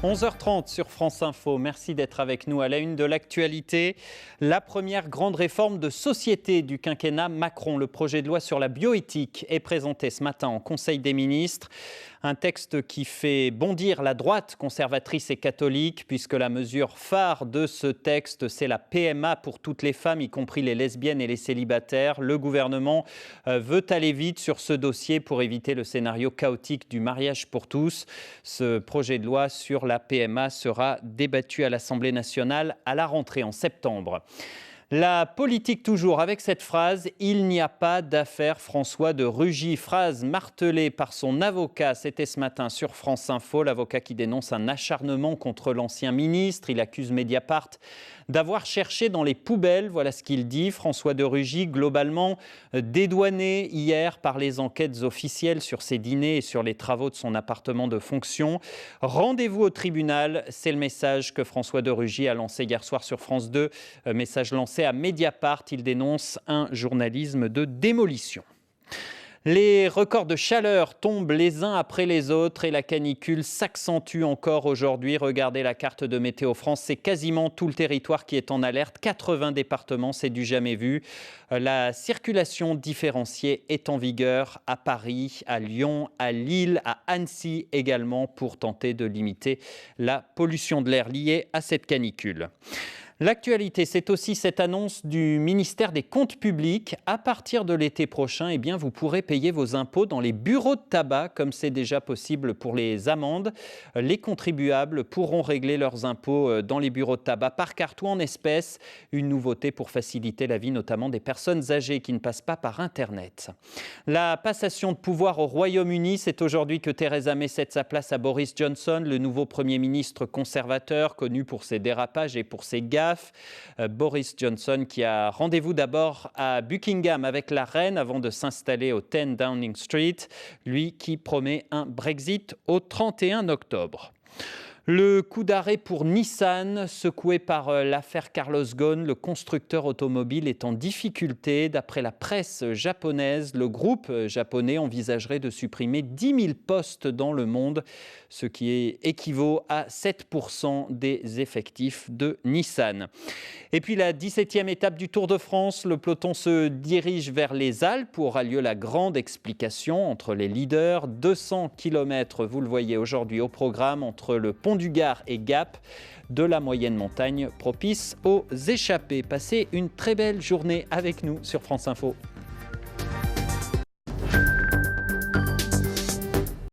11h30 sur France Info. Merci d'être avec nous à la une de l'actualité. La première grande réforme de société du quinquennat Macron. Le projet de loi sur la bioéthique est présenté ce matin en Conseil des ministres. Un texte qui fait bondir la droite conservatrice et catholique, puisque la mesure phare de ce texte, c'est la PMA pour toutes les femmes, y compris les lesbiennes et les célibataires. Le gouvernement veut aller vite sur ce dossier pour éviter le scénario chaotique du mariage pour tous. Ce projet de loi sur la PMA sera débattu à l'Assemblée nationale à la rentrée en septembre. La politique toujours avec cette phrase « Il n'y a pas d'affaire François de Rugy ». Phrase martelée par son avocat, c'était ce matin sur France Info. L'avocat qui dénonce un acharnement contre l'ancien ministre. Il accuse Mediapart d'avoir cherché dans les poubelles. Voilà ce qu'il dit. François de Rugy, globalement dédouané hier par les enquêtes officielles sur ses dîners et sur les travaux de son appartement de fonction. Rendez-vous au tribunal, c'est le message que François de Rugy a lancé hier soir sur France 2. Message lancé à Mediapart. Il dénonce un journalisme de démolition. Les records de chaleur tombent les uns après les autres et la canicule s'accentue encore aujourd'hui. Regardez la carte de Météo France, c'est quasiment tout le territoire qui est en alerte. 80 départements, c'est du jamais vu. La circulation différenciée est en vigueur à Paris, à Lyon, à Lille, à Annecy également pour tenter de limiter la pollution de l'air liée à cette canicule. L'actualité, c'est aussi cette annonce du ministère des Comptes publics. À partir de l'été prochain, vous pourrez payer vos impôts dans les bureaux de tabac, comme c'est déjà possible pour les amendes. Les contribuables pourront régler leurs impôts dans les bureaux de tabac par carte ou en espèces. Une nouveauté pour faciliter la vie notamment des personnes âgées qui ne passent pas par Internet. La passation de pouvoir au Royaume-Uni, c'est aujourd'hui que Theresa May cède sa place à Boris Johnson, le nouveau Premier ministre conservateur, connu pour ses dérapages et pour ses gaffes. Boris Johnson qui a rendez-vous d'abord à Buckingham avec la reine avant de s'installer au 10 Downing Street, lui qui promet un Brexit au 31 octobre. Le coup d'arrêt pour Nissan, secoué par l'affaire Carlos Ghosn, le constructeur automobile est en difficulté. D'après la presse japonaise, le groupe japonais envisagerait de supprimer 10 000 postes dans le monde, ce qui équivaut à 7% des effectifs de Nissan. Et puis la 17e étape du Tour de France, le peloton se dirige vers les Alpes où aura lieu la grande explication entre les leaders. 200 km, vous le voyez aujourd'hui au programme, entre le Pont du Gard et Gap, de la moyenne montagne propice aux échappées. Passez une très belle journée avec nous sur France Info.